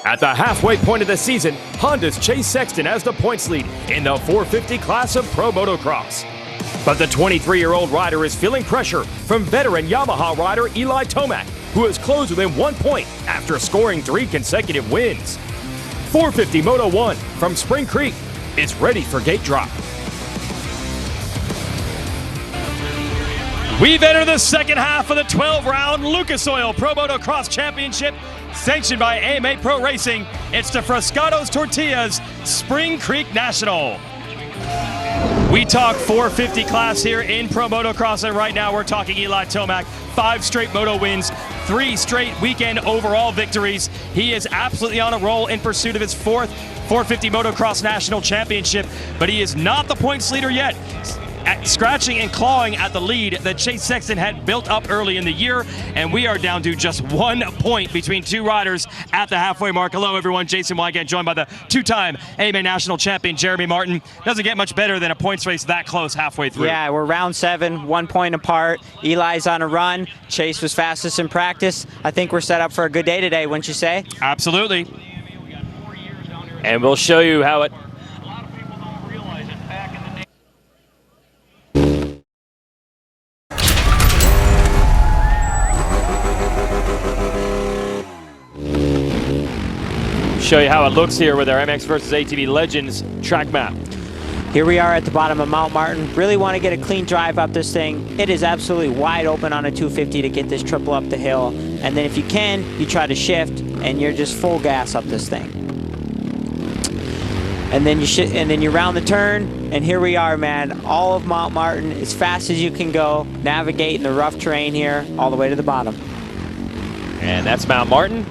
At the halfway point of the season, Honda's Chase Sexton has the points lead in the 450 class of Pro Motocross. But the 23-year-old rider is feeling pressure from veteran Yamaha rider Eli Tomac, who has closed within 1 point after scoring 3 consecutive wins. 450 Moto 1 from Spring Creek is ready for gate drop. We've entered the second half of the 12-round Lucas Oil Pro Motocross Championship, sanctioned by MRPRO Racing. It's the Frascados Tortillas Spring Creek National. We talk 450 class here in Pro Motocross, and right now we're talking Eli Tomac. 5 straight Moto wins, 3 straight weekend overall victories. He is absolutely on a roll in pursuit of his 4th 450 Motocross National Championship, but he is not the points leader yet. Scratching and clawing at the lead that Chase Sexton had built up early in the year, and we are down to just 1 point between 2 riders at the halfway mark. Hello everyone, Jason Wygant, joined by the 2-time AMA National Champion Jeremy Martin. Doesn't get much better than a points race that close halfway through. Yeah, we're round 7, 1 point apart. Eli's on a run. Chase was fastest in practice. I think we're set up for a good day today, wouldn't you say? Absolutely. And we'll show you how it looks here with our MX versus ATV Legends track map. Here we are at the bottom of Mount Martin. Really want to get a clean drive up this thing. It is absolutely wide open on a 250 to get this triple up the hill. And then if you can, you try to shift and you're just full gas up this thing. And then you round the turn, and here we are, man. All of Mount Martin, as fast as you can go, navigating the rough terrain here all the way to the bottom. And that's Mount Martin.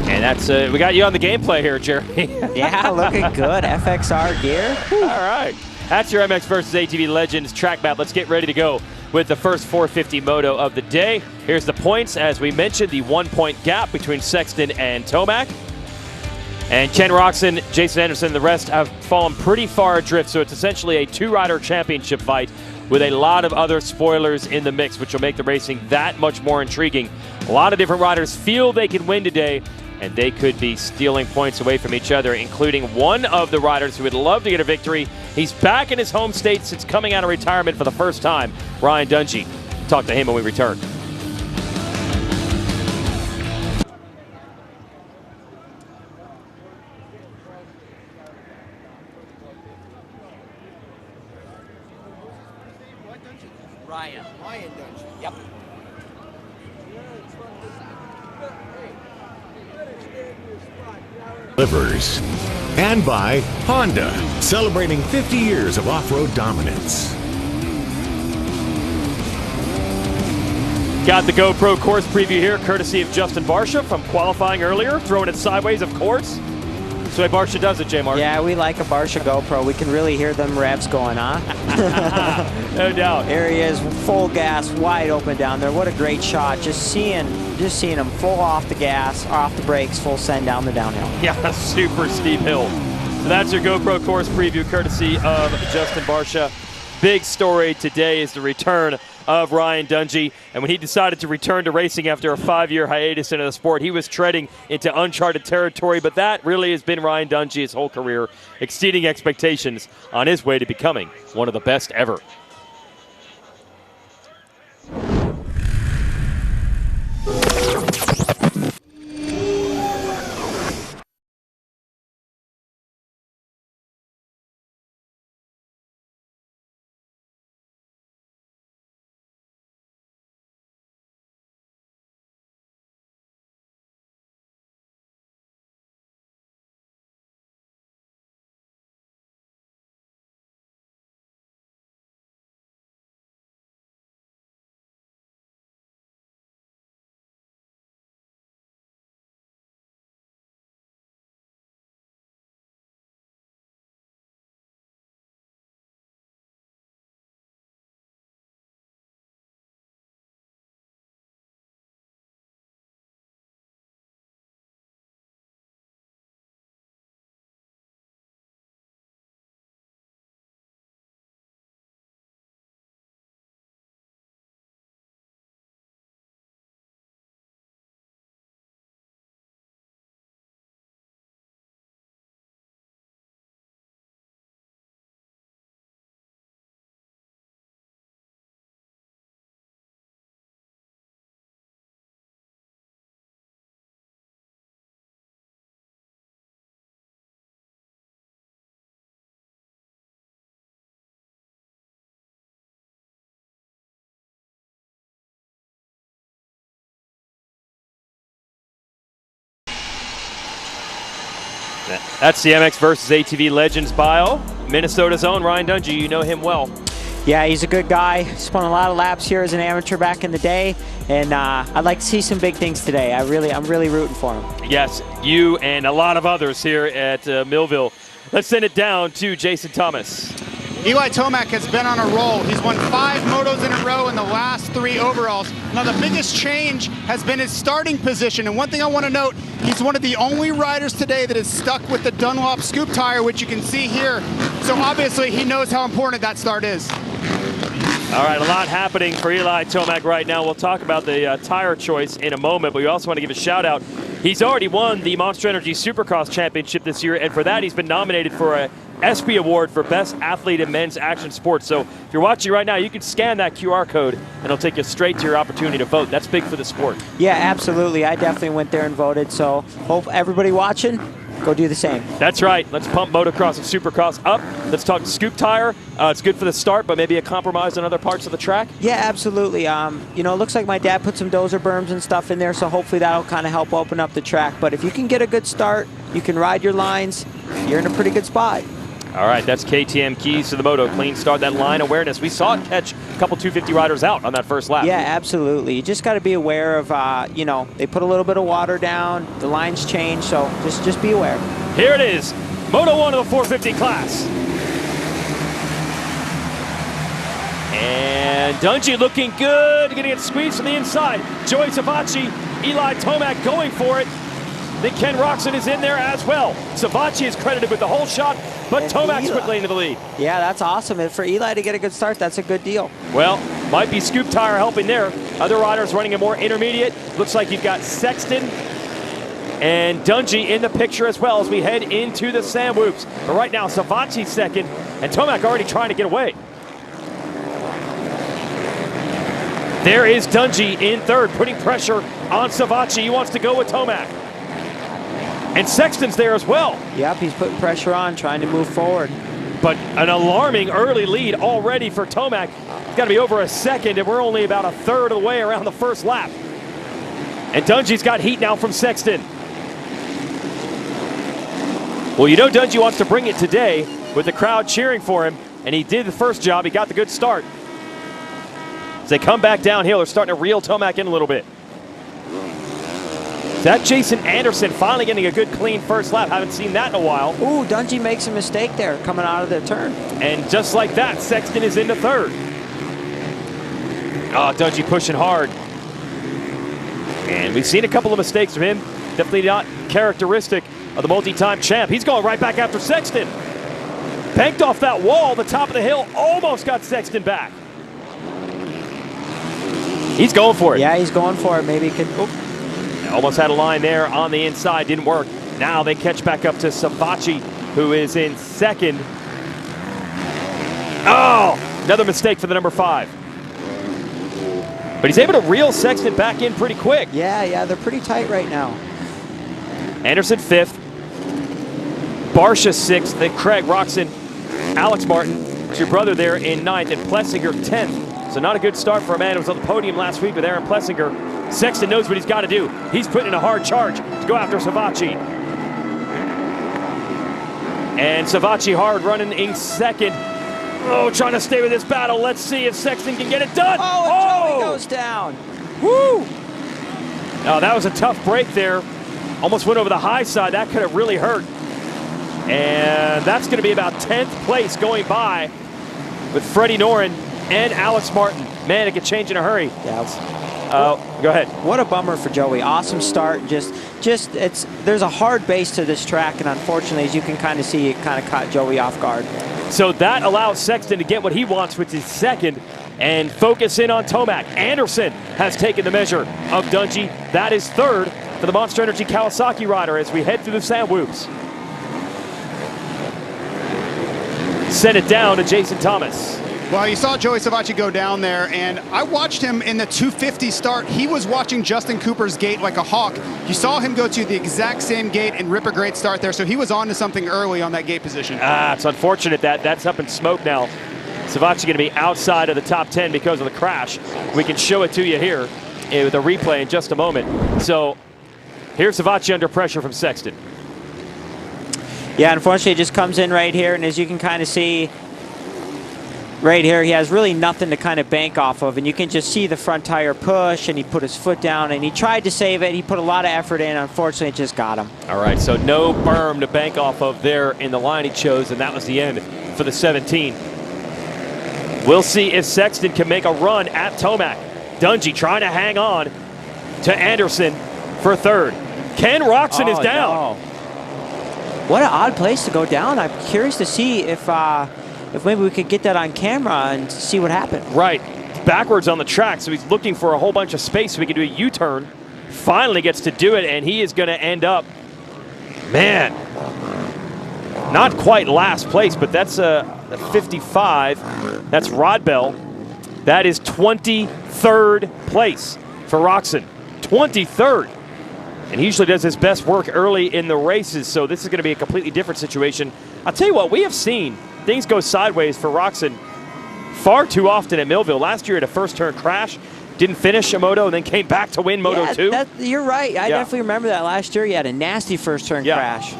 And that's we got you on the gameplay here, Jeremy. Yeah, looking good. FXR gear. All right. That's your MX versus ATV Legends track map. Let's get ready to go with the first 450 moto of the day. Here's the points. As we mentioned, the 1 point gap between Sexton and Tomac. And Ken Roxon, Jason Anderson, and the rest have fallen pretty far adrift, so it's essentially a 2-rider championship fight with a lot of other spoilers in the mix, which will make the racing that much more intriguing. A lot of different riders feel they can win today, and they could be stealing points away from each other, including one of the riders who would love to get a victory. He's back in his home state since coming out of retirement for the first time, Ryan Dungey. Talk to him when we return. Ryan Dungey. Yep. Delivers. And by Honda, celebrating 50 years of off-road dominance. Got the GoPro course preview here, courtesy of Justin Barsha from qualifying earlier, throwing it sideways, of course. That's the way Barsha does it, J. Mark. Yeah, we like a Barsha GoPro. We can really hear them revs going on. No doubt. Here he is, full gas, wide open down there. What a great shot. Just seeing him full off the gas, off the brakes, full send down the downhill. Yeah, super steep hill. So that's your GoPro course preview, courtesy of Justin Barsha. Big story today is the return of Ryan Dungey. And when he decided to return to racing after a 5-year hiatus into the sport, he was treading into uncharted territory. But that really has been Ryan Dungey his whole career, exceeding expectations on his way to becoming one of the best ever. That's the MX versus ATV Legends bio. Minnesota's own Ryan Dungey, you know him well. Yeah, he's a good guy. Spun a lot of laps here as an amateur back in the day, and I'd like to see some big things today. I'm really rooting for him. Yes, you and a lot of others here at Millville. Let's send it down to Jason Thomas. Eli Tomac has been on a roll. He's won 5 motos in a row in the last 3 overalls. Now the biggest change has been his starting position. And one thing I want to note, he's one of the only riders today that is stuck with the Dunlop scoop tire, which you can see here. So obviously he knows how important that start is. All right, a lot happening for Eli Tomac right now. We'll talk about the tire choice in a moment, but we also want to give a shout out. He's already won the Monster Energy Supercross Championship this year, and for that he's been nominated for a ESPY Award for Best Athlete in Men's Action Sports. So if you're watching right now, you can scan that QR code and it'll take you straight to your opportunity to vote. That's big for the sport. Yeah, absolutely. I definitely went there and voted, so hope everybody watching, go do the same. That's right. Let's pump motocross and supercross up. Let's talk scoop tire. It's good for the start, but maybe a compromise on other parts of the track? Yeah, absolutely. You know, it looks like my dad put some dozer berms and stuff in there, so hopefully that'll kind of help open up the track. But if you can get a good start, you can ride your lines, you're in a pretty good spot. All right, that's KTM keys to the moto. Clean start, that line awareness. We saw it catch a couple 250 riders out on that first lap. Yeah, absolutely. You just got to be aware of, you know, they put a little bit of water down, the lines change, so just be aware. Here it is, Moto 1 of the 450 class. And Dungey looking good, getting it squeezed from the inside. Joey Savacci, Eli Tomac going for it. Then Ken Roxon is in there as well. Savacci is credited with the whole shot, but Tomac's quickly into the lead. Yeah, that's awesome. And for Eli to get a good start, that's a good deal. Well, might be scoop tire helping there. Other riders running a more intermediate. Looks like you've got Sexton and Dungey in the picture as well as we head into the Sam Whoops. But right now, Savacci's second, and Tomac already trying to get away. There is Dungey in third, putting pressure on Savacci. He wants to go with Tomac. And Sexton's there as well. Yep, he's putting pressure on, trying to move forward. But an alarming early lead already for Tomac. It's got to be over a second, and we're only about a third of the way around the first lap. And Dungey's got heat now from Sexton. Well, you know Dungey wants to bring it today with the crowd cheering for him, and he did the first job. He got the good start. As they come back downhill, they're starting to reel Tomac in a little bit. That Jason Anderson finally getting a good clean first lap. Haven't seen that in a while. Ooh, Dungey makes a mistake there coming out of the turn. And just like that, Sexton is into third. Oh, Dungey pushing hard. And we've seen a couple of mistakes from him. Definitely not characteristic of the multi-time champ. He's going right back after Sexton. Banked off that wall, the top of the hill, almost got Sexton back. He's going for it. Yeah, he's going for it. Maybe he could... Oop. Almost had a line there on the inside, didn't work. Now they catch back up to Savacci, who is in second. Oh, another mistake for the number 5. But he's able to reel Sexton back in pretty quick. Yeah, they're pretty tight right now. Anderson 5th, Barsha 6th, then Craig Roxon, Alex Martin, it's your brother there in 9th, and Plessinger 10th. So not a good start for a man who was on the podium last week with Aaron Plessinger. Sexton knows what he's got to do. He's putting in a hard charge to go after Savacci. And Savacci hard running in second. Oh, trying to stay with this battle. Let's see if Sexton can get it done. Oh, and Joey goes down. Woo! Oh, that was a tough break there. Almost went over the high side. That could have really hurt. And that's going to be about 10th place going by with Freddie Noren and Alex Martin. Man, it could change in a hurry. Yeah. Go ahead. What a bummer for Joey. Awesome start. There's a hard base to this track, and unfortunately, as you can kind of see, it kind of caught Joey off guard. So that allows Sexton to get what he wants, which is second, and focus in on Tomac. Anderson has taken the measure of Dungey. That is third for the Monster Energy Kawasaki rider as we head through the Sam Whoops. Send it down to Jason Thomas. Well, you saw Joey Savacci go down there, and I watched him in the 250 start. He was watching Justin Cooper's gate like a hawk. You saw him go to the exact same gate and rip a great start there, so he was on to something early on that gate position. It's unfortunate that's up in smoke now. Savacci going to be outside of the top 10 because of the crash. We can show it to you here with a replay in just a moment. So here's Savacci under pressure from Sexton. Yeah, unfortunately, it just comes in right here, and as you can kind of see right here, he has really nothing to kind of bank off of, and you can just see the front tire push, and he put his foot down, and he tried to save it. He put a lot of effort in. Unfortunately, it just got him. All right, so no berm to bank off of there in the line he chose, and that was the end for the 17. We'll see if Sexton can make a run at Tomac. Dungey trying to hang on to Anderson for third. Ken Roxon is down. No. What an odd place to go down. I'm curious to see if maybe we could get that on camera and see what happened. Right, backwards on the track, so he's looking for a whole bunch of space so he can do a U-turn. Finally gets to do it, and he is going to end up, man, not quite last place, but that's a 55. That's Rod Bell. That is 23rd place for Roxon. 23rd. And he usually does his best work early in the races, so this is going to be a completely different situation. I'll tell you what, we have seen things go sideways for Roxon far too often at Millville. Last year, he had a first-turn crash, didn't finish a Moto, and then came back to win Moto 2. You're right. I definitely remember that last year. He had a nasty first-turn crash.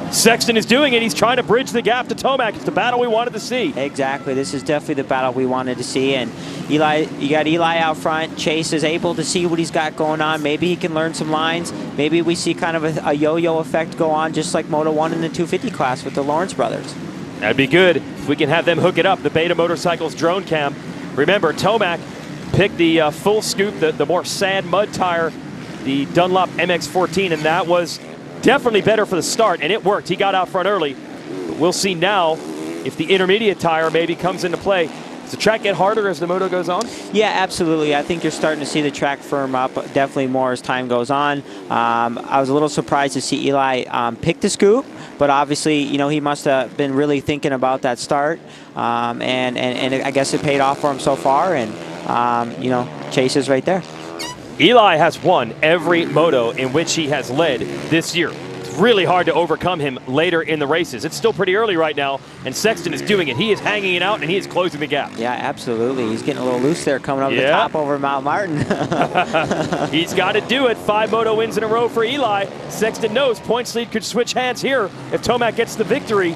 Sexton is doing it. He's trying to bridge the gap to Tomac. It's the battle we wanted to see. Exactly. This is definitely the battle we wanted to see. And Eli, you got Eli out front. Chase is able to see what he's got going on. Maybe he can learn some lines. Maybe we see kind of a yo-yo effect go on, just like Moto 1 in the 250 class with the Lawrence brothers. That'd be good if we can have them hook it up. The Beta Motorcycles drone cam. Remember, Tomac picked the full scoop, the more sand mud tire, the Dunlop MX-14, and that was definitely better for the start, and it worked. He got out front early. But we'll see now if the intermediate tire maybe comes into play. Does the track get harder as the Moto goes on? Yeah, absolutely. I think you're starting to see the track firm up definitely more as time goes on. I was a little surprised to see Eli pick the scoop, but obviously, you know, he must have been really thinking about that start, and I guess it paid off for him so far, and, you know, Chase is right there. Eli has won every Moto in which he has led this year. It's really hard to overcome him later in the races. It's still pretty early right now, and Sexton is doing it. He is hanging it out, and he is closing the gap. Yeah, absolutely. He's getting a little loose there coming up the top over Mount Martin. He's got to do it. 5 Moto wins in a row for Eli. Sexton knows points lead could switch hands here if Tomac gets the victory.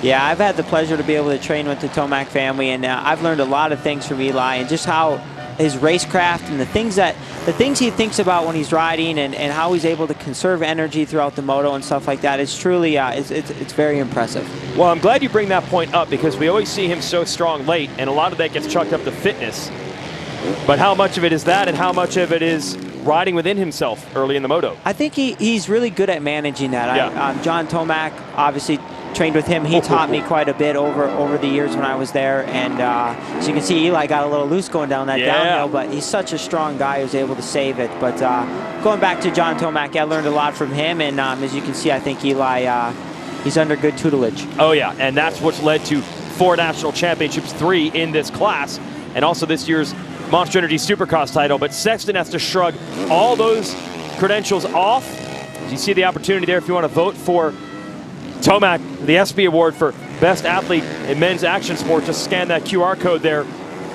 Yeah, I've had the pleasure to be able to train with the Tomac family, and I've learned a lot of things from Eli and just how his racecraft and the things he thinks about when he's riding, and how he's able to conserve energy throughout the moto and stuff like that. It's truly it's very impressive. Well, I'm glad you bring that point up, because we always see him so strong late, and a lot of that gets chalked up to fitness. But how much of it is that, and how much of it is riding within himself early in the moto? I think he's really good at managing that. Yeah. John Tomac, obviously trained with him. He taught me quite a bit over the years when I was there, and as you can see, Eli got a little loose going down that downhill, but he's such a strong guy who's able to save it. But going back to John Tomac, I learned a lot from him, and as you can see, I think Eli, he's under good tutelage. Oh yeah, and that's what's led to 4 national championships, 3 in this class, and also this year's Monster Energy Supercross title. But Sexton has to shrug all those credentials off. You see the opportunity there if you want to vote for Tomac, the ESPY Award for Best Athlete in Men's Action Sport. Just scan that QR code there.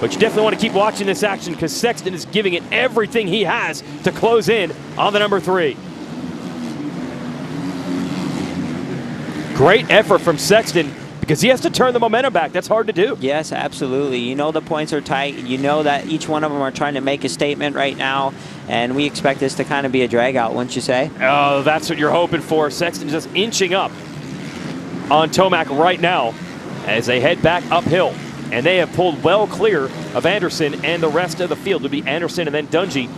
But you definitely want to keep watching this action, because Sexton is giving it everything he has to close in on the number 3. Great effort from Sexton, because he has to turn the momentum back. That's hard to do. Yes, absolutely. You know the points are tight. You know that each one of them are trying to make a statement right now, and we expect this to kind of be a drag out, wouldn't you say? Oh, that's what you're hoping for. Sexton just inching up on Tomac right now as they head back uphill. And they have pulled well clear of Anderson and the rest of the field. It'll be Anderson and then Dungey.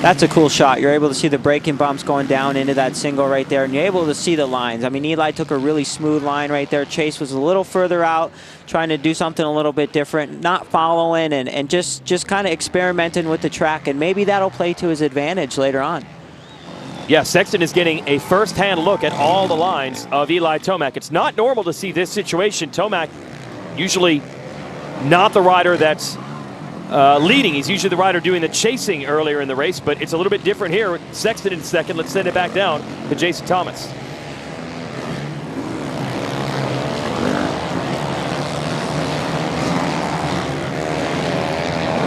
That's a cool shot. You're able to see the braking bumps going down into that single right there, and you're able to see the lines. I mean, Eli took a really smooth line right there. Chase was a little further out, trying to do something a little bit different, not following, and just kind of experimenting with the track, and maybe that'll play to his advantage later on. Yeah, Sexton is getting a first-hand look at all the lines of Eli Tomac. It's not normal to see this situation. Tomac usually not the rider that's leading. He's usually the rider doing the chasing earlier in the race, but it's a little bit different here. Sexton in second. Let's send it back down to Jason Thomas.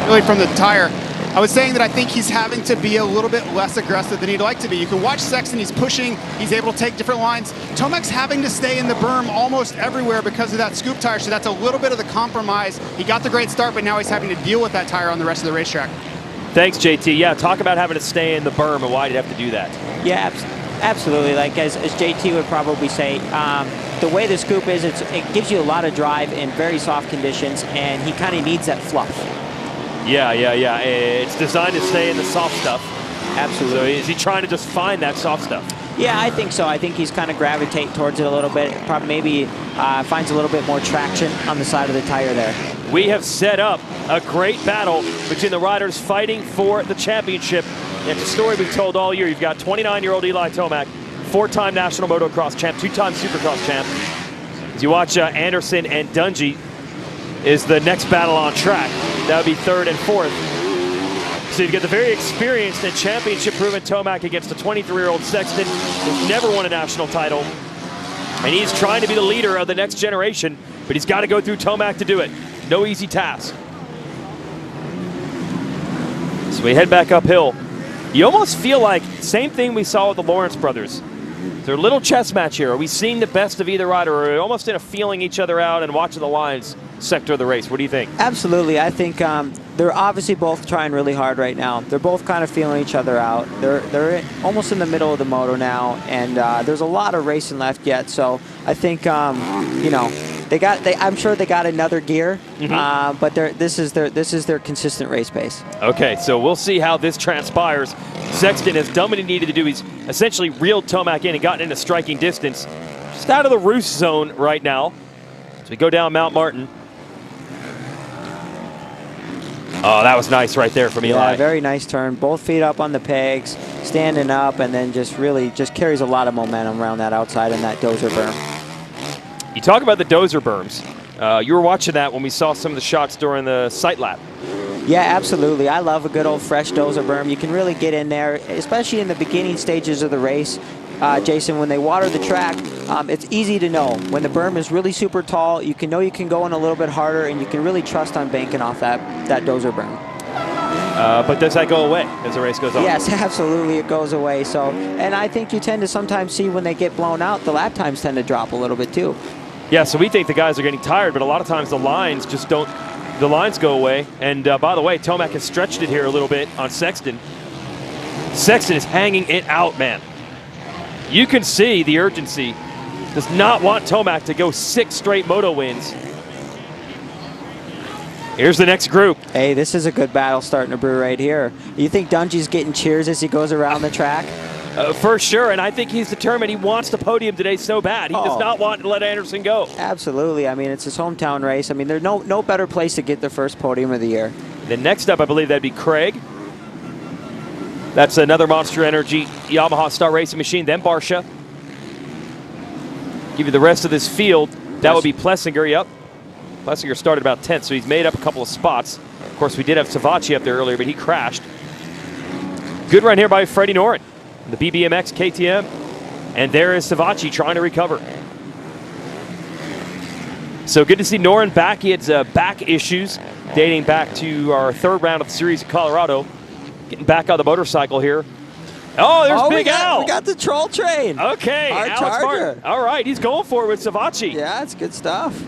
Really from the tire, I was saying that I think he's having to be a little bit less aggressive than he'd like to be. You can watch Sexton, he's pushing, he's able to take different lines. Tomac's having to stay in the berm almost everywhere because of that scoop tire, so that's a little bit of the compromise. He got the great start, but now he's having to deal with that tire on the rest of the racetrack. Thanks, JT. Yeah, talk about having to stay in the berm and why did you have to do that? Yeah, absolutely. Like as JT would probably say, the way the scoop is, it gives you a lot of drive in very soft conditions, and he kind of needs that fluff. Yeah. It's designed to stay in the soft stuff. Absolutely. So is he trying to just find that soft stuff? Yeah, I think so. I think he's kind of gravitating towards it a little bit. Probably maybe finds a little bit more traction on the side of the tire there. We have set up a great battle between the riders fighting for the championship. It's a story we've told all year. You've got 29-year-old Eli Tomac, 4-time national motocross champ, 2-time supercross champ. As you watch Anderson and Dungey is the next battle on track. That would be 3rd and 4th. So you get the very experienced and championship-proven Tomac against the 23-year-old Sexton, who's never won a national title. And he's trying to be the leader of the next generation, but he's got to go through Tomac to do it. No easy task. So we head back uphill. You almost feel like same thing we saw with the Lawrence brothers. They're a little chess match here. Are we seeing the best of either rider, or are we almost in a feeling each other out and watching the lines sector of the race? What do you think? Absolutely. I think they're obviously both trying really hard right now. They're both kind of feeling each other out. They're almost in the middle of the moto now, and there's a lot of racing left yet. So I think you know, I'm sure they got another gear, but this is their consistent race pace. Okay, so we'll see how this transpires. Sexton has done what he needed to do. He's essentially reeled Tomac in and gotten into striking distance. Just out of the roost zone right now. So we go down Mount Martin. Oh, that was nice right there from Eli. Yeah, very nice turn. Both feet up on the pegs, standing up, and then just really carries a lot of momentum around that outside in that dozer berm. You talk about the dozer berms. You were watching that when we saw some of the shots during the sight lap. Yeah, absolutely. I love a good old fresh dozer berm. You can really get in there, especially in the beginning stages of the race. Jason, when they water the track, it's easy to know. When the berm is really super tall, you can know you can go in a little bit harder, and you can really trust on banking off that dozer berm. But does that go away as the race goes on? Yes, absolutely, it goes away. So, and I think you tend to sometimes see when they get blown out, the lap times tend to drop a little bit too. Yeah, so we think the guys are getting tired, but a lot of times the lines just don't. The lines go away. And by the way, Tomac has stretched it here a little bit on Sexton. Sexton is hanging it out, man. You can see the urgency. Does not want Tomac to go 6 straight moto wins. Here's the next group. Hey, this is a good battle starting to brew right here. You think Dungey's getting cheers as he goes around the track? For sure, and I think he's determined. He wants the podium today so bad. He does not want to let Anderson go. Absolutely. I mean, it's his hometown race. I mean, there's no better place to get the first podium of the year. Then next up, I believe that'd be Craig. That's another Monster Energy Yamaha Star Racing machine. Then Barsha. Give you the rest of this field. That would be Plessinger. Yep. Plessinger started about 10th, so he's made up a couple of spots. Of course, we did have Savacci up there earlier, but he crashed. Good run here by Freddie Noren, the BBMX KTM. And there is Savacci trying to recover. So good to see Noren back. He had back issues dating back to our 3rd round of the series in Colorado. Getting back on the motorcycle here. Oh, there's Big Al. We got the troll train. Okay, Our Alex Charger. Martin. All right, he's going for it with Savacci. Yeah, it's good stuff.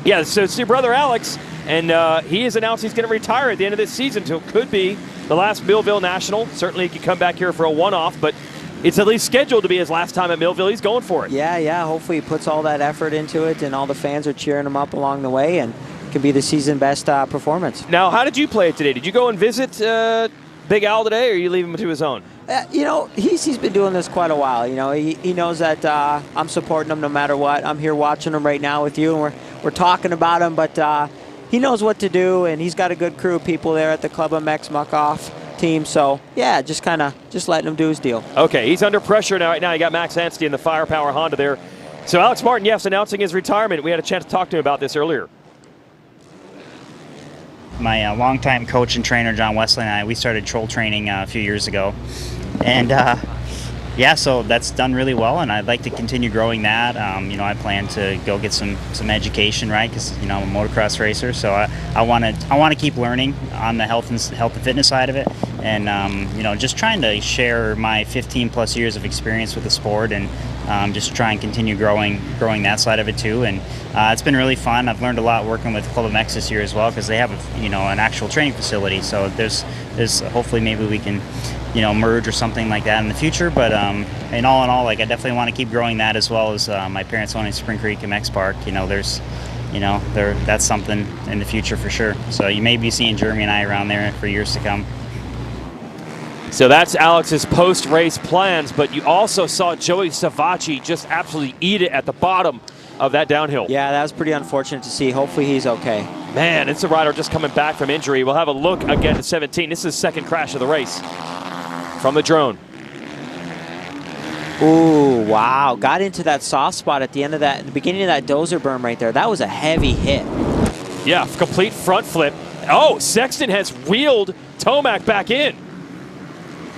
Yeah, so it's your brother Alex, and he has announced he's going to retire at the end of this season, so it could be the last Millville National. Certainly he could come back here for a one-off, but it's at least scheduled to be his last time at Millville. He's going for it. Yeah. Hopefully he puts all that effort into it, and all the fans are cheering him up along the way, and it can be the season best performance. Now, how did you play it today? Did you go and visit Big Al today, or you leave him to his own? You know, he's been doing this quite a while. You know, he knows that I'm supporting him no matter what. I'm here watching him right now with you, and we're talking about him, but he knows what to do, and he's got a good crew of people there at the Club MX Muck-Off team. So, yeah, just letting him do his deal. Okay, he's under pressure now. Right now, you got Max Anstey in the Firepower Honda there. So Alex Martin, yes, announcing his retirement. We had a chance to talk to him about this earlier. My longtime coach and trainer, John Wesley, and I, we started troll training a few years ago. And yeah, so that's done really well, and I'd like to continue growing that. You know, I plan to go get some education, right? Because you know, I'm a motocross racer, so I want to keep learning on the health and fitness side of it, and you know, just trying to share my 15+ years of experience with the sport, and just try and continue growing that side of it too. And it's been really fun. I've learned a lot working with Club MX this year as well, because they have you know, an actual training facility. So there's hopefully maybe we can, you know, merge or something like that in the future. But in all, like, I definitely want to keep growing that, as well as my parents owning Spring Creek MX Park. You know, that's something in the future for sure. So you may be seeing Jeremy and I around there for years to come. So that's Alex's post-race plans, but you also saw Joey Savacci just absolutely eat it at the bottom of that downhill. Yeah, that was pretty unfortunate to see. Hopefully he's okay. Man, it's a rider just coming back from injury. We'll have a look again at 17. This is his second crash of the race from the drone. Ooh, wow. Got into that soft spot at the end of that, the beginning of that dozer berm right there. That was a heavy hit. Yeah, complete front flip. Oh, Sexton has wheeled Tomac back in.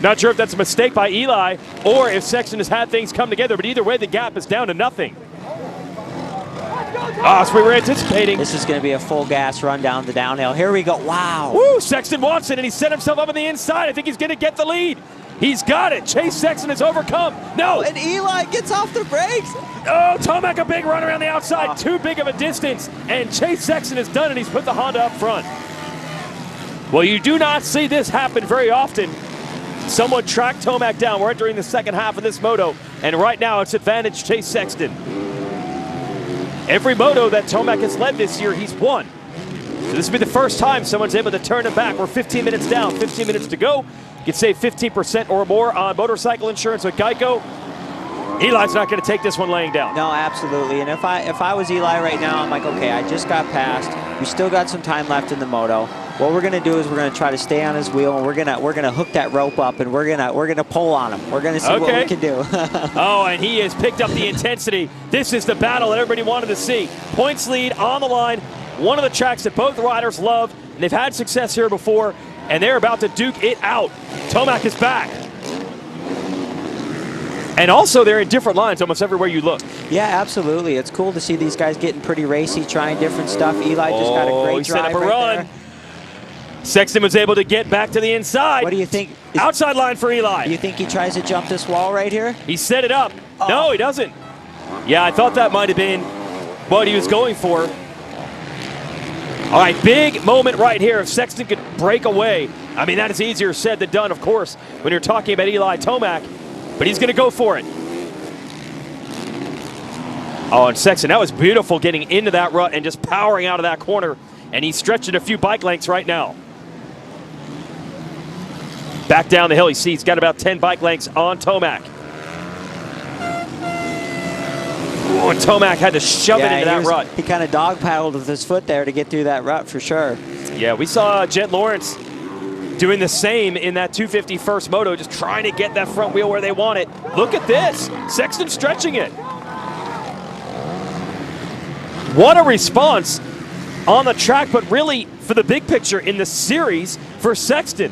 Not sure if that's a mistake by Eli or if Sexton has had things come together, but either way, the gap is down to nothing. So we were anticipating. This is going to be a full gas run down the downhill. Here we go. Wow. Woo, Sexton wants it, and he set himself up on the inside. I think he's going to get the lead. He's got it. Chase Sexton has overcome. No. And Eli gets off the brakes. Oh, Tomac, a big run around the outside. Too big of a distance, and Chase Sexton has done it. He's put the Honda up front. Well, you do not see this happen very often. Someone tracked Tomac down. We're entering the second half of this moto, and right now it's advantage Chase Sexton. Every moto that Tomac has led this year, he's won. So this will be the first time someone's able to turn it back. We're 15 minutes down, 15 minutes to go. You can save 15% or more on motorcycle insurance with Geico. Eli's not going to take this one laying down. No, absolutely. And if I was Eli right now, I'm like, okay, I just got passed. We still got some time left in the moto. What we're gonna do is we're gonna try to stay on his wheel, and we're gonna hook that rope up, and we're gonna pull on him. We're gonna see what we can do. Oh, and he has picked up the intensity. This is the battle that everybody wanted to see. Points lead on the line. One of the tracks that both riders love, and they've had success here before, and they're about to duke it out. Tomac is back. And also, they're in different lines almost everywhere you look. Yeah, absolutely. It's cool to see these guys getting pretty racy, trying different stuff. Eli just got a great drive right there. Sexton was able to get back to the inside. What do you think? Outside line for Eli. Do you think he tries to jump this wall right here? He set it up. Oh. No, he doesn't. Yeah, I thought that might have been what he was going for. All right, big moment right here. If Sexton could break away. I mean, that is easier said than done, of course, when you're talking about Eli Tomac. But he's going to go for it. Oh, and Sexton, that was beautiful getting into that rut and just powering out of that corner. And he's stretching a few bike lengths right now. Back down the hill, he's got about 10 bike lengths on Tomac. Ooh, and Tomac had to shove it into that rut. He kind of dog paddled with his foot there to get through that rut for sure. Yeah, we saw Jet Lawrence doing the same in that 250 first moto, just trying to get that front wheel where they want it. Look at this, Sexton stretching it. What a response on the track, but really for the big picture in the series for Sexton.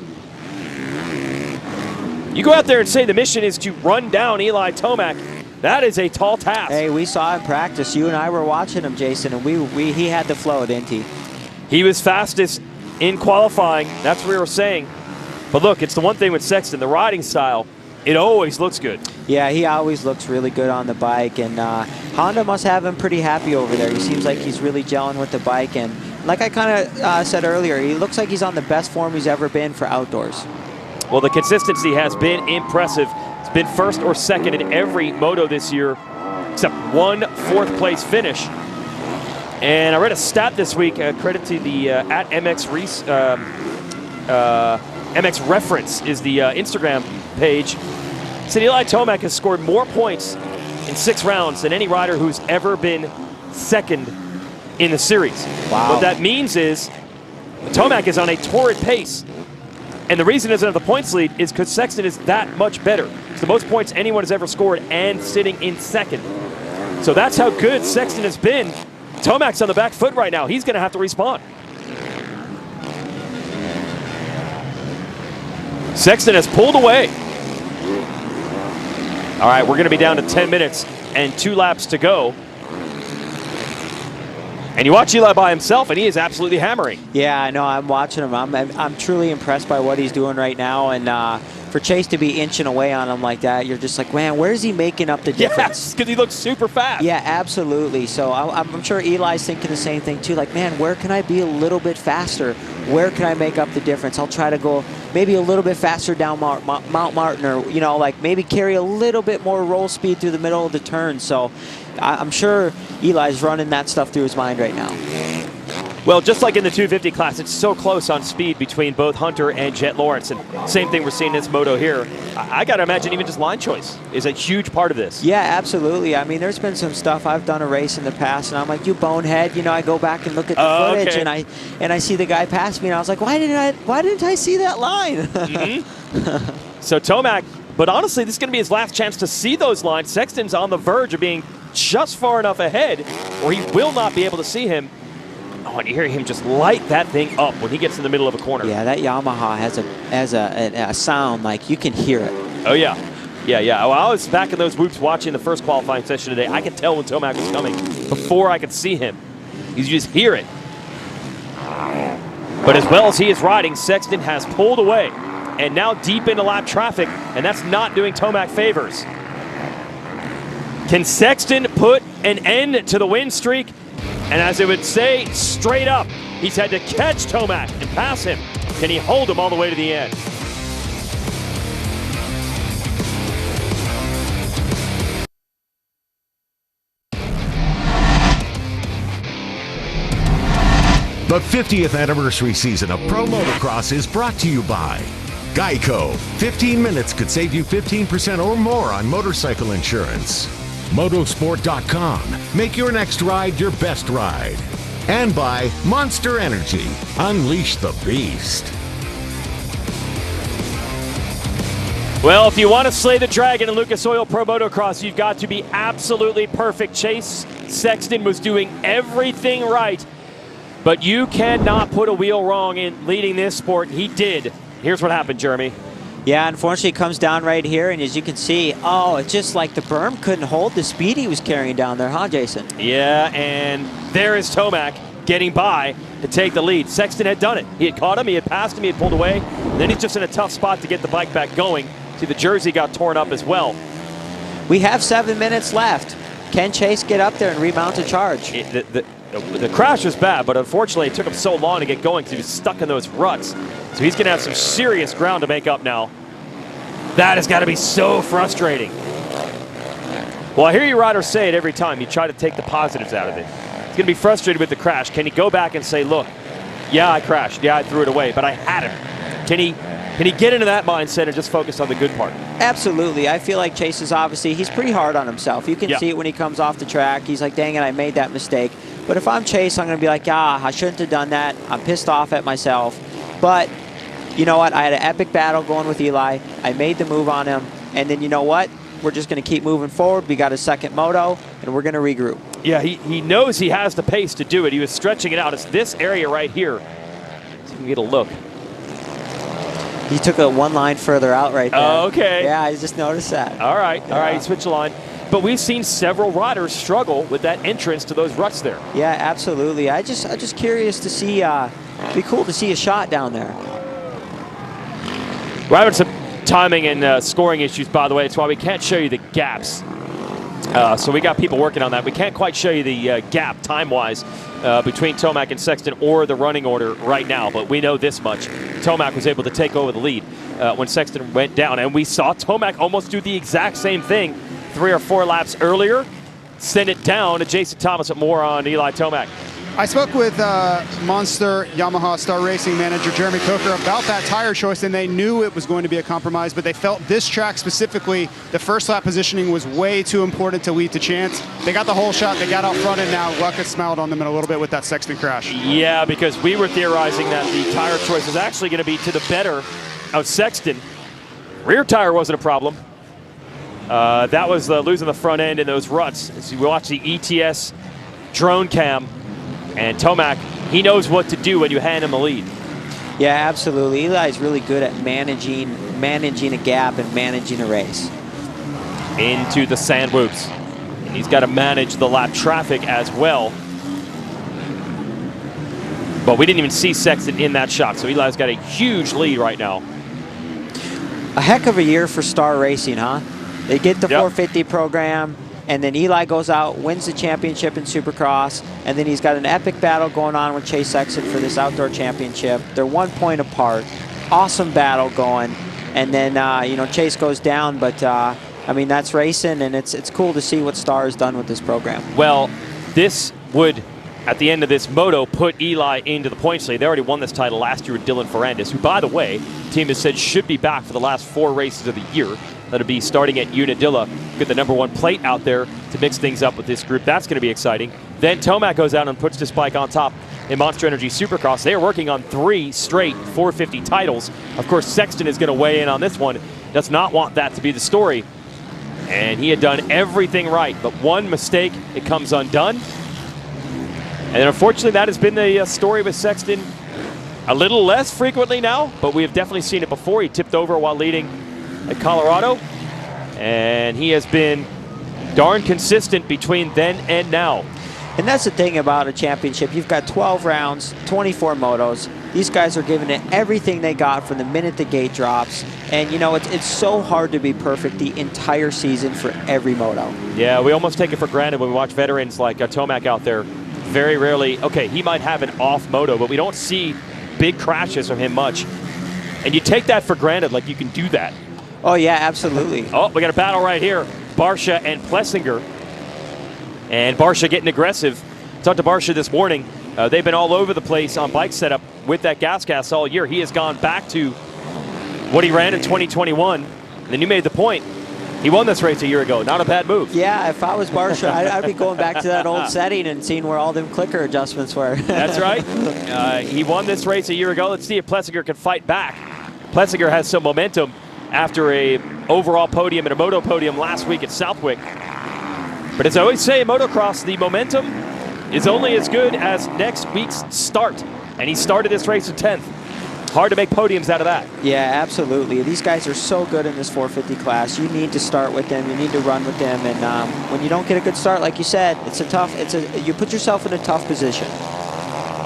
You go out there and say the mission is to run down Eli Tomac. That is a tall task. Hey, we saw him practice. You and I were watching him, Jason, and he had the flow, didn't he? He was fastest in qualifying. That's what we were saying. But look, it's the one thing with Sexton, the riding style, it always looks good. Yeah, he always looks really good on the bike, and Honda must have him pretty happy over there. He seems like he's really gelling with the bike, and like I kind of said earlier, he looks like he's on the best form he's ever been for outdoors. Well, the consistency has been impressive. It's been first or second in every moto this year, except one fourth-place finish. And I read a stat this week, credit to the at MX Reference is the Instagram page. It said Eli Tomac has scored more points in 6 rounds than any rider who's ever been second in the series. Wow. What that means is Tomac is on a torrid pace. And the reason he doesn't have the points lead is because Sexton is that much better. It's the most points anyone has ever scored and sitting in second. So that's how good Sexton has been. Tomac's on the back foot right now. He's going to have to respond. Sexton has pulled away. All right, we're going to be down to 10 minutes and 2 laps to go. And you watch Eli by himself, and he is absolutely hammering. Yeah, I know. I'm watching him. I'm truly impressed by what he's doing right now. And for Chase to be inching away on him like that, you're just like, man, where is he making up the difference? Yes, because he looks super fast. Yeah, absolutely. So I'm sure Eli's thinking the same thing too. Like, man, where can I be a little bit faster? Where can I make up the difference? I'll try to go maybe a little bit faster down Mount Martin, or like maybe carry a little bit more roll speed through the middle of the turn. So I'm sure Eli's running that stuff through his mind right now. Well, just like in the 250 class, it's so close on speed between both Hunter and Jet Lawrence. And same thing we're seeing in this moto here. I got to imagine even just line choice is a huge part of this. Yeah, absolutely. I mean, there's been some stuff. I've done a race in the past, and I'm like, you bonehead. I go back and look at the footage, okay. and I see the guy pass me, and I was like, why didn't I see that line? So Tomac, but honestly, this is going to be his last chance to see those lines. Sexton's on the verge of being just far enough ahead where he will not be able to see him. Oh, and you hear him just light that thing up when he gets in the middle of a corner. Yeah, that Yamaha has a sound, like you can hear it. Oh, yeah. Yeah. Well, I was back in those whoops watching the first qualifying session today. I could tell when Tomac was coming before I could see him. You just hear it. But as well as he is riding, Sexton has pulled away and now deep into lap traffic, and that's not doing Tomac favors. Can Sexton put an end to the win streak? And as it would say, straight up, he's had to catch Tomac and pass him. Can he hold him all the way to the end? The 50th anniversary season of Pro Motocross is brought to you by Geico. 15 minutes could save you 15% or more on motorcycle insurance. Motosport.com. Make your next ride your best ride. And by Monster Energy. Unleash the beast. Well, if you want to slay the dragon in Lucas Oil Pro Motocross, you've got to be absolutely perfect. Chase Sexton was doing everything right, but you cannot put a wheel wrong in leading this sport. He did. Here's what happened, Jeremy. Yeah, unfortunately, it comes down right here, and as you can see, it's just like the berm couldn't hold the speed he was carrying down there, huh, Jason? Yeah, and there is Tomac getting by to take the lead. Sexton had done it. He had caught him, he had passed him, he had pulled away, and then he's just in a tough spot to get the bike back going. See, the jersey got torn up as well. We have 7 minutes left. Can Chase get up there and remount a charge? The crash was bad, but unfortunately it took him so long to get going because he was stuck in those ruts. So he's going to have some serious ground to make up now. That has got to be so frustrating. Well, I hear you riders say it every time. You try to take the positives out of it. He's going to be frustrated with the crash. Can he go back and say, look, yeah, I crashed. Yeah, I threw it away, but I had him. Can he get into that mindset and just focus on the good part? Absolutely. I feel like Chase is he's pretty hard on himself. You can see it when he comes off the track. He's like, dang it, I made that mistake. But if I'm Chase, I'm going to be like, I shouldn't have done that. I'm pissed off at myself. But you know what? I had an epic battle going with Eli. I made the move on him. And then you know what? We're just going to keep moving forward. We got a second moto, and we're going to regroup. Yeah, he knows he has the pace to do it. He was stretching it out. It's this area right here. So you can get a look. He took it one line further out right there. Oh, okay. Yeah, I just noticed that. All right, he switched the line. But we've seen several riders struggle with that entrance to those ruts there. Yeah, absolutely. I'm just curious to see. It'd be cool to see a shot down there. We're having some timing and scoring issues, by the way. That's why we can't show you the gaps. So we got people working on that. We can't quite show you the gap time-wise between Tomac and Sexton or the running order right now, but we know this much. Tomac was able to take over the lead when Sexton went down, and we saw Tomac almost do the exact same thing 3 or 4 laps earlier, send it down to Jason Thomas. More on Eli Tomac. I spoke with Monster Yamaha Star Racing manager Jeremy Coker about that tire choice, and they knew it was going to be a compromise, but they felt this track specifically, the first lap positioning was way too important to lead to chance. They got the whole shot, they got out front, and now luck has smiled on them in a little bit with that Sexton crash. Yeah, because we were theorizing that the tire choice was actually going to be to the better of Sexton. Rear tire wasn't a problem. That was losing the front end in those ruts. As you watch the ETS drone cam, and Tomac, he knows what to do when you hand him a lead. Yeah, absolutely. Eli's really good at managing a gap and managing a race. into the sand whoops. And he's got to manage the lap traffic as well. But we didn't even see Sexton in that shot, so Eli's got a huge lead right now. A heck of a year for Star Racing, huh? They get the 450 program, and then Eli goes out, wins the championship in Supercross, and then he's got an epic battle going on with Chase Sexton for this outdoor championship. They're 1 point apart. Awesome battle going. And then, you know, Chase goes down, but, I mean, that's racing, and it's cool to see what Star has done with this program. Well, this would, at the end of this moto, put Eli into the points lead. They already won this title last year with Dylan Ferrandis, who, by the way, the team has said should be back for the last 4 races of the year. That'll be starting at Unadilla. Get the #1 plate out there to mix things up with this group. That's going to be exciting. Then Tomac goes out and puts this bike on top in Monster Energy Supercross. They are working on 3 straight 450 titles. Of course, Sexton is going to weigh in on this one. Does not want that to be the story. And he had done everything right, but one mistake, it comes undone. And unfortunately, that has been the story with Sexton a little less frequently now, but we have definitely seen it before. He tipped over while leading at Colorado, and he has been darn consistent between then and now. And that's the thing about a championship. You've got 12 rounds, 24 motos. These guys are giving it everything they got from the minute the gate drops. And, you know, it's so hard to be perfect the entire season for every moto. Yeah, we almost take it for granted when we watch veterans like Tomac out there. Very rarely, okay, he might have an off moto, but we don't see big crashes from him much. And you take that for granted, like you can do that. Oh, yeah, absolutely. Oh, we got a battle right here. Barsha and Plessinger. And Barsha getting aggressive. Talked to Barsha this morning. They've been all over the place on bike setup with that gas all year. He has gone back to what he ran in 2021. And then you made the point. He won this race a year ago. Not a bad move. Yeah, if I was Barsha, I'd be going back to that old setting and seeing where all them clicker adjustments were. That's right. He won this race a year ago. Let's see if Plessinger can fight back. Plessinger has some momentum after a overall podium and a moto podium last week at Southwick. But as I always say in motocross, the momentum is only as good as next week's start. And he started this race in 10th. Hard to make podiums out of that. Yeah, absolutely. These guys are so good in this 450 class. You need to start with them. You need to run with them. And when you don't get a good start, like you said, you put yourself in a tough position.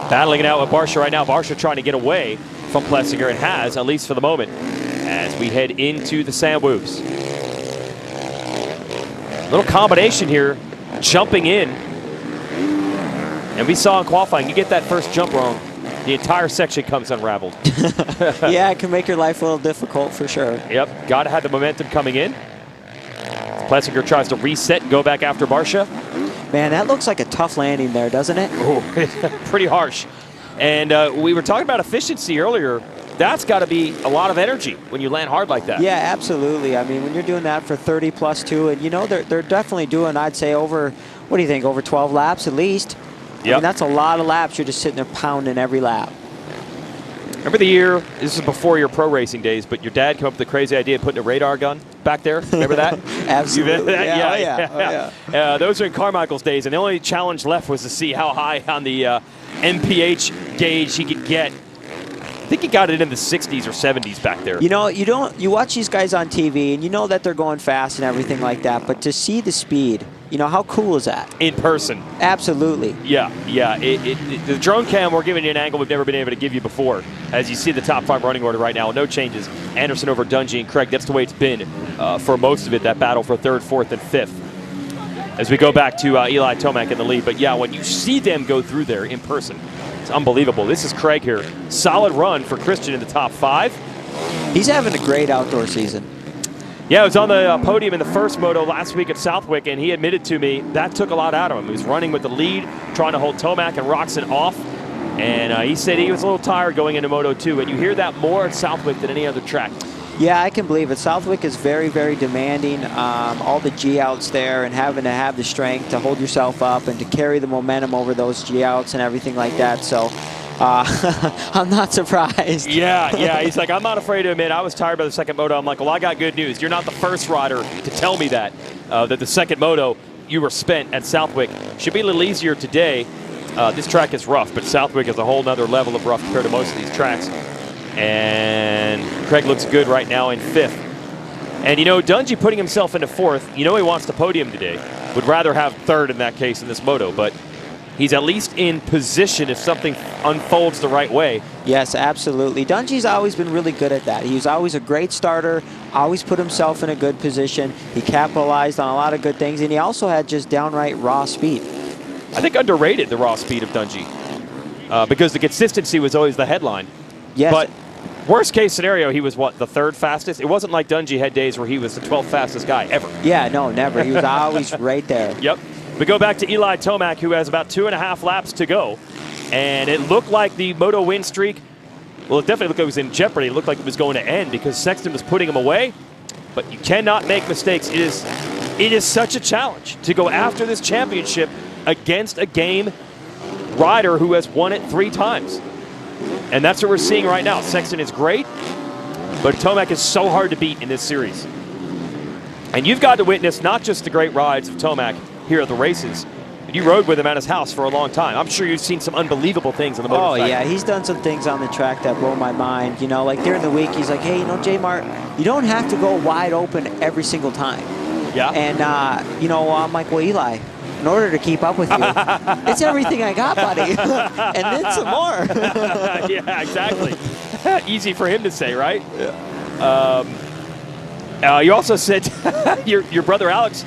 Battling it out with Barsha right now. Barsha trying to get away from Plessinger, and has, at least for the moment, as we head into the sand whoops. Little combination here, jumping in. And we saw in qualifying, you get that first jump wrong, the entire section comes unraveled. Yeah, it can make your life a little difficult for sure. Yep, got to have the momentum coming in. Plessinger tries to reset and go back after Barsha. Man, that looks like a tough landing there, doesn't it? Oh, pretty harsh. And we were talking about efficiency earlier. That's got to be a lot of energy when you land hard like that. Yeah, absolutely. I mean, when you're doing that for 30 plus 2, and you know they're definitely doing, I'd say, over, what do you think, over 12 laps at least? Yep. I mean, that's a lot of laps. You're just sitting there pounding every lap. Remember the year, this is before your pro racing days, but your dad came up with the crazy idea of putting a radar gun back there? Remember that? Absolutely. Yeah. Those are in Carmichael's days, and the only challenge left was to see how high on the MPH gauge he could get. I think he got it in the 60s or 70s back there. You know, you watch these guys on TV, and you know that they're going fast and everything like that, but to see the speed, you know, how cool is that? In person. Absolutely. Yeah. The drone cam, we're giving you an angle we've never been able to give you before. As you see the top 5 running order right now, no changes. Anderson over Dungey and Craig, that's the way it's been for most of it, that battle for 3rd, 4th, and 5th. As we go back to Eli Tomac in the lead. But yeah, when you see them go through there in person, it's unbelievable. This is Craig here. Solid run for Christian in the top 5. He's having a great outdoor season. Yeah, I was on the podium in the first moto last week at Southwick, and he admitted to me that took a lot out of him. He was running with the lead, trying to hold Tomac and Roxon off, and he said he was a little tired going into Moto 2, and you hear that more at Southwick than any other track. Yeah, I can believe it. Southwick is very, very demanding. All the G-outs there, and having to have the strength to hold yourself up and to carry the momentum over those G-outs and everything like that. So I'm not surprised. Yeah. He's like, I'm not afraid to admit I was tired by the second moto. I'm like, well, I got good news. You're not the first rider to tell me that the second moto you were spent at Southwick. Should be a little easier today. This track is rough, but Southwick is a whole nother level of rough compared to most of these tracks. And Craig looks good right now in 5th. And, you know, Dungey putting himself into 4th, you know he wants the podium today. Would rather have 3rd in that case in this moto, but he's at least in position if something unfolds the right way. Yes, absolutely. Dungey's always been really good at that. He was always a great starter, always put himself in a good position. He capitalized on a lot of good things, and he also had just downright raw speed. I think underrated the raw speed of Dungey because the consistency was always the headline. Yes. But worst case scenario, he was what, the 3rd fastest? It wasn't like Dungey had days where he was the 12th fastest guy ever. Yeah, no, never. He was always right there. Yep. We go back to Eli Tomac, who has about 2.5 laps to go. And it looked like the moto win streak, well, it definitely looked like it was in jeopardy. It looked like it was going to end because Sexton was putting him away. But you cannot make mistakes. It is such a challenge to go after this championship against a game rider who has won it 3 times. And that's what we're seeing right now. Sexton is great, but Tomac is so hard to beat in this series. And you've got to witness not just the great rides of Tomac here at the races, but you rode with him at his house for a long time. I'm sure you've seen some unbelievable things on the motorcycle. Oh, yeah, he's done some things on the track that blow my mind. You know, like during the week, he's like, hey, you know, J-Mart, you don't have to go wide open every single time. Yeah. And, you know, I'm like, well, Eli, in order to keep up with you, it's everything I got, buddy. And then some more. Yeah, exactly. Easy for him to say, right? Yeah. You also said your brother Alex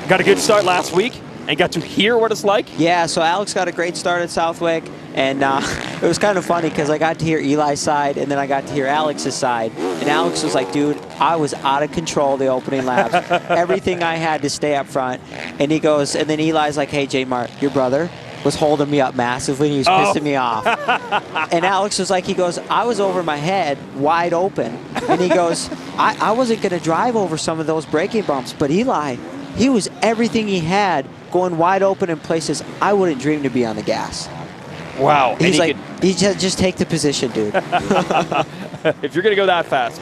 got a good start last week and got to hear what it's like. Yeah, so Alex got a great start at Southwick, and it was kind of funny because I got to hear Eli's side, and then I got to hear Alex's side. And Alex was like, dude, I was out of control the opening laps. Everything I had to stay up front. And he goes, and then Eli's like, hey, J-Mart, your brother was holding me up massively. He was pissing me off. And Alex was like, he goes, I was over my head, wide open. And he goes, I wasn't going to drive over some of those braking bumps, but Eli, he was everything he had going wide open in places I wouldn't dream to be on the gas. Wow. He's like, just take the position, dude. If you're going to go that fast,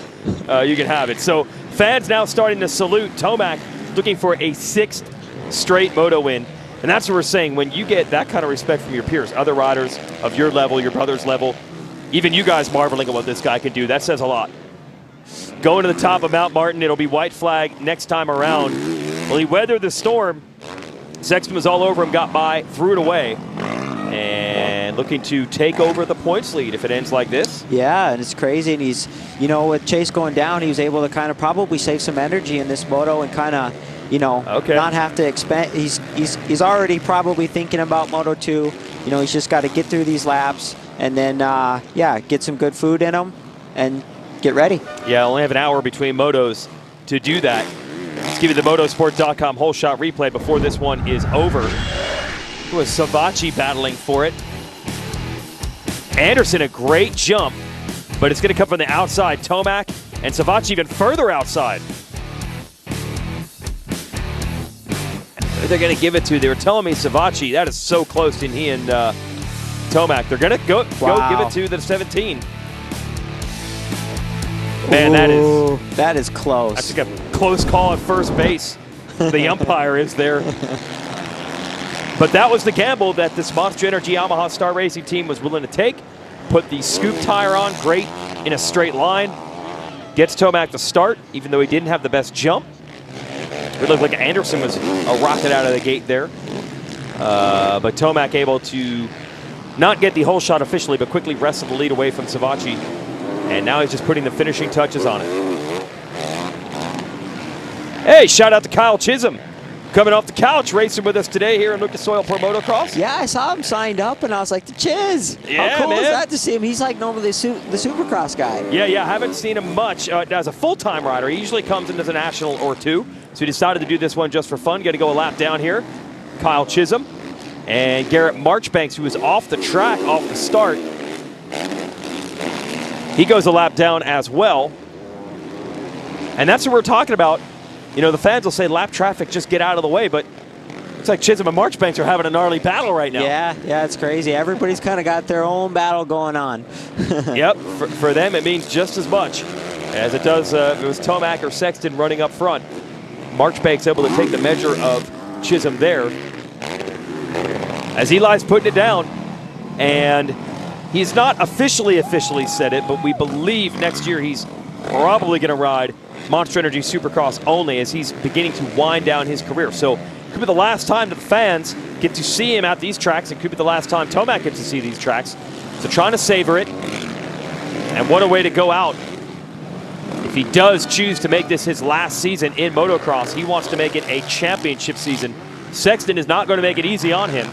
you can have it. So fans now starting to salute Tomac, looking for a 6th straight moto win. And that's what we're saying. When you get that kind of respect from your peers, other riders of your level, your brother's level, even you guys marveling at what this guy can do, that says a lot. Going to the top of Mount Martin, it'll be white flag next time around. Well, he weathered the storm. Sexton was all over him, got by, threw it away. And looking to take over the points lead if it ends like this. Yeah, and it's crazy. And he's, you know, with Chase going down, he was able to kind of probably save some energy in this moto and kind of, you know, not have to expend. He's already probably thinking about Moto 2. You know, he's just got to get through these laps and then, yeah, get some good food in them and get ready. Yeah, only have an hour between motos to do that. Let's give you the motorsport.com whole shot replay before this one is over. It was Savachi battling for it. Anderson, a great jump, but it's going to come from the outside. Tomac and Savachi even further outside. Who they're going to give it to? They were telling me Savachi. That is so close in he and Tomac. They're going to go give it to the 17. Man, that is close. That's like a close call at first base. The umpire is there. But that was the gamble that this Monster Energy Yamaha Star Racing team was willing to take. Put the scoop tire on, great in a straight line. Gets Tomac to start, even though he didn't have the best jump. It looked like Anderson was a rocket out of the gate there. But Tomac able to not get the whole shot officially, but quickly wrestle the lead away from Savachi. And now he's just putting the finishing touches on it. Hey, shout out to Kyle Chisholm. Coming off the couch, racing with us today here in Lucas Oil Pro Motocross. Yeah, I saw him signed up, and I was like, the Chiz. Yeah, how cool man. is that to see him? He's like normally the Supercross guy. Yeah, haven't seen him much as a full-time rider. He usually comes in as a national or two, so he decided to do this one just for fun. Got to go a lap down here. Kyle Chisholm and Garrett Marchbanks, who was off the track, off the start. He goes a lap down as well. And that's what we're talking about. You know, the fans will say lap traffic, just get out of the way, but it's like Chisholm and Marchbanks are having a gnarly battle right now. Yeah, it's crazy. Everybody's kind of got their own battle going on. Yep, for them it means just as much as it does if it was Tomac or Sexton running up front. Marchbanks able to take the measure of Chisholm there. As Eli's putting it down, and he's not officially said it, but we believe next year he's probably going to ride Monster Energy Supercross only, as he's beginning to wind down his career. So it could be the last time that the fans get to see him at these tracks. It could be the last time Tomac gets to see these tracks. So trying to savor it. And what a way to go out. If he does choose to make this his last season in motocross, he wants to make it a championship season. Sexton is not going to make it easy on him.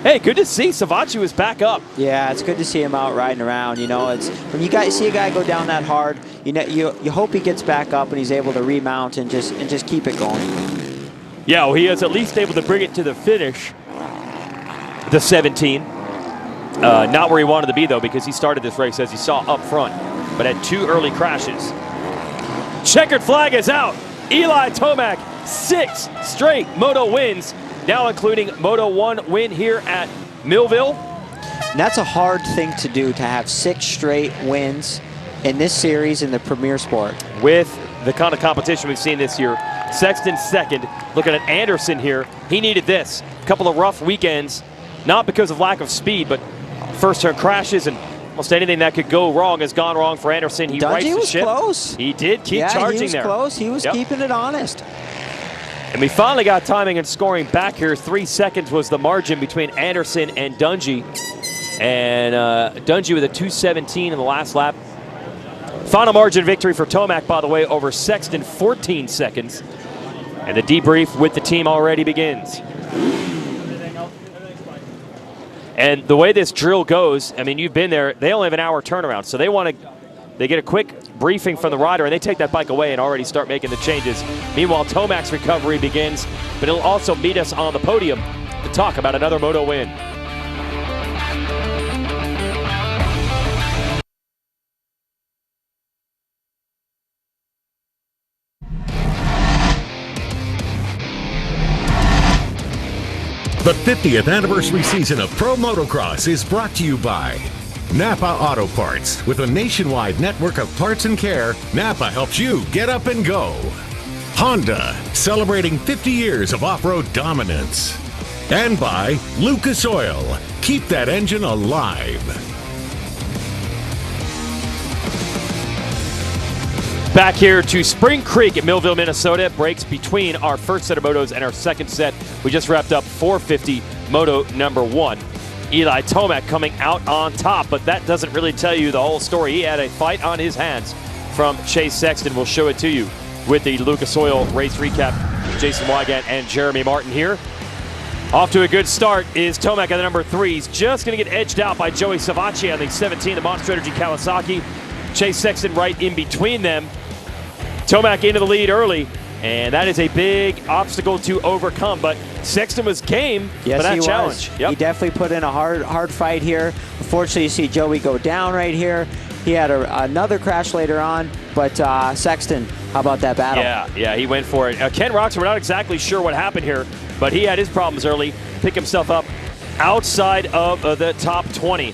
Hey, good to see Silva is back up. Yeah, it's good to see him out riding around. You know, it's when you guys see a guy go down that hard, you know, you hope he gets back up and he's able to remount and just keep it going. Yeah, well, he is at least able to bring it to the finish. The 17. Not where he wanted to be, though, because he started this race, as you saw, up front, but had 2 early crashes. Checkered flag is out. Eli Tomac, 6 straight Moto wins, now including Moto 1 win here at Millville. And that's a hard thing to do, to have 6 straight wins in this series in the premier sport. With the kind of competition we've seen this year. Sexton second. Looking at Anderson here. He needed this. A couple of rough weekends, not because of lack of speed, but first turn crashes and almost anything that could go wrong has gone wrong for Anderson. He rights the ship. Close. He did keep charging there. He was close. He was keeping it honest. And we finally got timing and scoring back here. 3 seconds was the margin between Anderson and Dungey. And Dungey with a 2:17 in the last lap. Final margin victory for Tomac, by the way, over Sexton, 14 seconds. And the debrief with the team already begins. And the way this drill goes, I mean, you've been there, they only have an hour turnaround. So they get a quick briefing from the rider and they take that bike away and already start making the changes. Meanwhile, Tomac's recovery begins, but it'll also meet us on the podium to talk about another Moto win. The 50th anniversary season of Pro Motocross is brought to you by Napa Auto Parts. With a nationwide network of parts and care, Napa helps you get up and go. Honda, celebrating 50 years of off-road dominance. And by Lucas Oil. Keep that engine alive. Back here to Spring Creek at Millville, Minnesota. Breaks between our first set of motos and our second set. We just wrapped up 450 Moto number 1. Eli Tomac coming out on top, but that doesn't really tell you the whole story. He had a fight on his hands from Chase Sexton. We'll show it to you with the Lucas Oil race recap. Jason Wygant and Jeremy Martin here. Off to a good start is Tomac at the number 3. He's just going to get edged out by Joey Silva on the 17, the Monster Energy Kawasaki. Chase Sexton right in between them. Tomac into the lead early, and that is a big obstacle to overcome, but Sexton was game for that challenge. Yep. He definitely put in a hard fight here. Unfortunately, you see Joey go down right here. He had another crash later on, but Sexton, how about that battle? Yeah, he went for it. Ken Roxon, we're not exactly sure what happened here, but he had his problems early. Pick himself up outside of the top 20.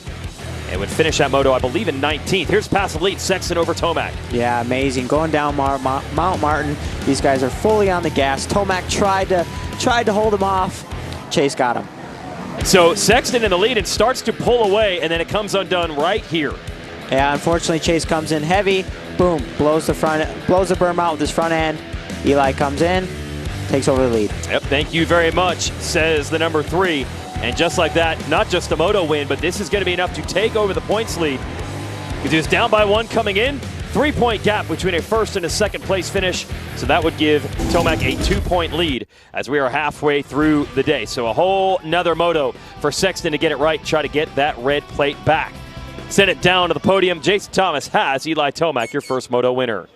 And would finish that moto, I believe, in 19th. Here's past the lead, Sexton over Tomac. Yeah, amazing. Going down Mount Martin. These guys are fully on the gas. Tomac tried to hold him off. Chase got him. So Sexton in the lead and starts to pull away, and then it comes undone right here. Yeah, unfortunately, Chase comes in heavy. Boom, blows the berm out with his front end. Eli comes in, takes over the lead. Yep, thank you very much, says the number 3. And just like that, not just a moto win, but this is going to be enough to take over the points lead. Because he was down by 1 coming in. 3-point gap between a first and a second place finish. So that would give Tomac a 2-point lead as we are halfway through the day. So a whole nother moto for Sexton to get it right, try to get that red plate back. Send it down to the podium. Jason Thomas has Eli Tomac, your first moto winner.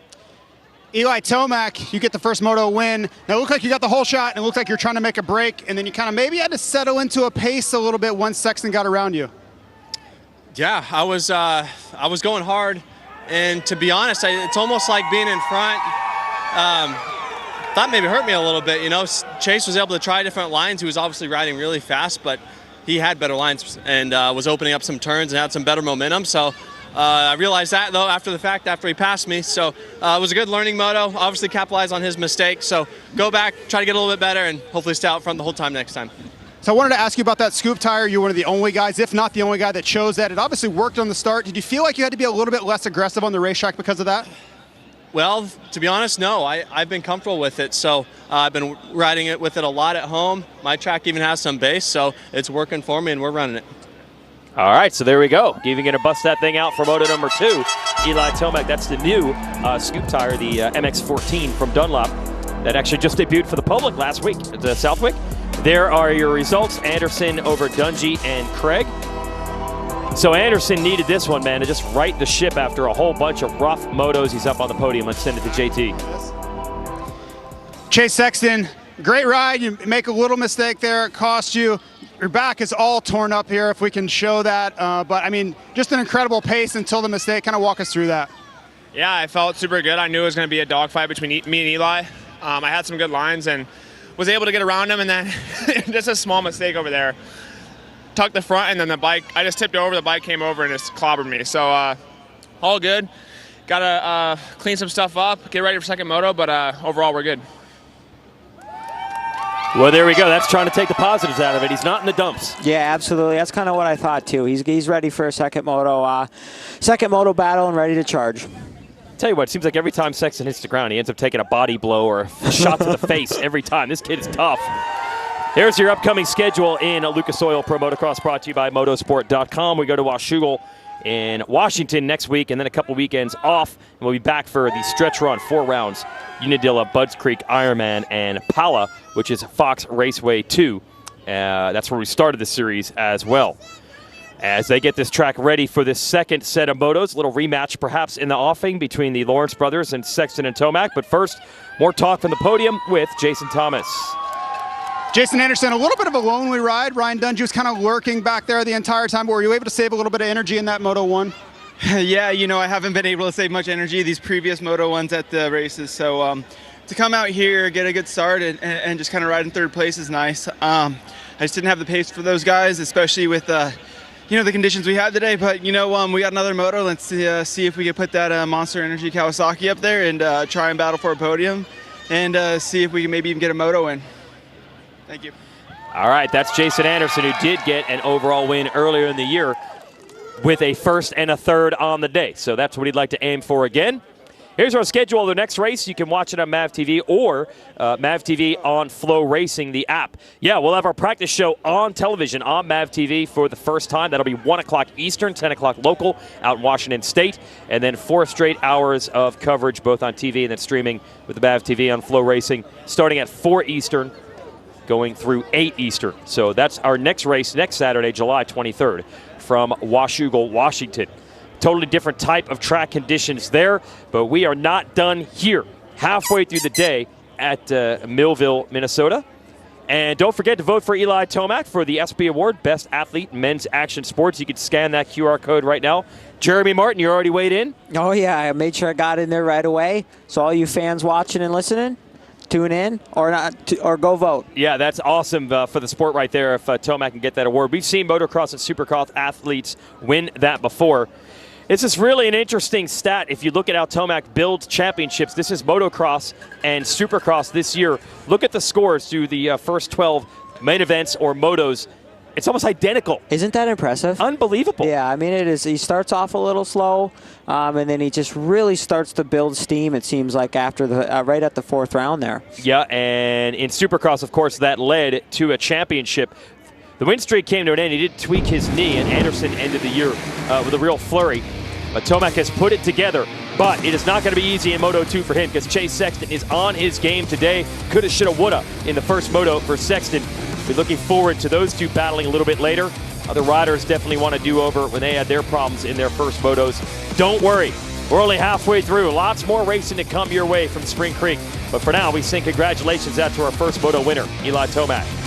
Eli Tomac, you get the first moto win. Now it looked like you got the whole shot, and it looked like you're trying to make a break, and then you kind of maybe had to settle into a pace a little bit once Sexton got around you. Yeah, I was going hard, and to be honest, it's almost like being in front. Thought maybe hurt me a little bit. You know, Chase was able to try different lines. He was obviously riding really fast, but he had better lines and was opening up some turns and had some better momentum. So. I realized that, though, after the fact, after he passed me. So it was a good learning moto. Obviously capitalize on his mistake. So go back, try to get a little bit better, and hopefully stay out front the whole time next time. So I wanted to ask you about that scoop tire. You're one of the only guys, if not the only guy, that chose that. It obviously worked on the start. Did you feel like you had to be a little bit less aggressive on the racetrack because of that? Well, to be honest, no. I've been comfortable with it, so I've been riding it with it a lot at home. My track even has some base, so it's working for me, and we're running it. All right, so there we go. Even going to bust that thing out for Moto number 2. Eli Tomac, that's the new scoop tire, the MX-14 from Dunlop, that actually just debuted for the public last week at Southwick. There are your results. Anderson over Dungey and Craig. So Anderson needed this one, man, to just right the ship after a whole bunch of rough motos. He's up on the podium. Let's send it to JT. Chase Sexton, great ride. You make a little mistake there. It cost you. Your back is all torn up here, if we can show that. But, I mean, just an incredible pace until the mistake. Kind of walk us through that. Yeah, I felt super good. I knew it was going to be a dogfight between me and Eli. I had some good lines and was able to get around him, and then just a small mistake over there. Tucked the front, and then the bike, I just tipped over, the bike came over and just clobbered me. So all good. Got to clean some stuff up, get ready for second moto, but overall we're good. Well, there we go. That's trying to take the positives out of it. He's not in the dumps. Yeah, absolutely. That's kind of what I thought, too. He's ready for a second moto battle and ready to charge. Tell you what, it seems like every time Sexton hits the ground, he ends up taking a body blow or a shot to the face every time. This kid is tough. Here's your upcoming schedule in Lucas Oil Pro Motocross, brought to you by motosport.com. We go to Washougal in Washington next week, and then a couple weekends off, and we'll be back for the stretch run, 4 rounds, Unadilla, Budds Creek, Ironman, and Pala, which is Fox Raceway 2. That's where we started the series as well. As they get this track ready for this second set of motos, a little rematch perhaps in the offing between the Lawrence brothers and Sexton and Tomac. But first, more talk from the podium with Jason Thomas. Jason Anderson, a little bit of a lonely ride. Ryan Dungey was kind of lurking back there the entire time, but were you able to save a little bit of energy in that Moto 1? Yeah, you know, I haven't been able to save much energy these previous Moto 1s at the races, so to come out here, get a good start, and just kind of ride in third place is nice. I just didn't have the pace for those guys, especially with you know, the conditions we had today, but you know, we got another moto. Let's see if we can put that Monster Energy Kawasaki up there and try and battle for a podium, and see if we can maybe even get a moto win. Thank you. All right, that's Jason Anderson, who did get an overall win earlier in the year with a first and a third on the day. So that's what he'd like to aim for again. Here's our schedule of the next race. You can watch it on MAV TV or MAV TV on Flow Racing, the app. Yeah, we'll have our practice show on television on MAV TV for the first time. That'll be 1 o'clock Eastern, 10 o'clock local out in Washington State. And then 4 straight hours of coverage both on TV and then streaming with the MAV TV on Flow Racing starting at 4 Eastern, going through 8 Eastern. So that's our next race next Saturday, July 23rd from Washougal, Washington. Totally different type of track conditions there, but we are not done here. Halfway through the day at Millville, Minnesota. And don't forget to vote for Eli Tomac for the ESPY Award, Best Athlete Men's Action Sports. You can scan that QR code right now. Jeremy Martin, you already weighed in? Oh, yeah, I made sure I got in there right away. So all you fans watching and listening, tune in or not, or go vote. Yeah, that's awesome for the sport right there if Tomac can get that award. We've seen motocross and supercross athletes win that before. This is really an interesting stat. If you look at how Tomac builds championships, this is motocross and supercross this year. Look at the scores through the first 12 main events or motos. It's almost identical. Isn't that impressive? Unbelievable. Yeah, I mean, it is. He starts off a little slow, and then he just really starts to build steam, it seems like, after the right at the 4th round there. Yeah, and in supercross, of course, that led to a championship. The win streak came to an end. He did tweak his knee, and Anderson ended the year with a real flurry. But Tomac has put it together, but it is not going to be easy in Moto 2 for him because Chase Sexton is on his game today. Coulda, shoulda, woulda in the first moto for Sexton. We're looking forward to those two battling a little bit later. Other riders definitely want to do over when they had their problems in their first motos. Don't worry, we're only halfway through. Lots more racing to come your way from Spring Creek. But for now, we sing congratulations out to our first moto winner, Eli Tomac.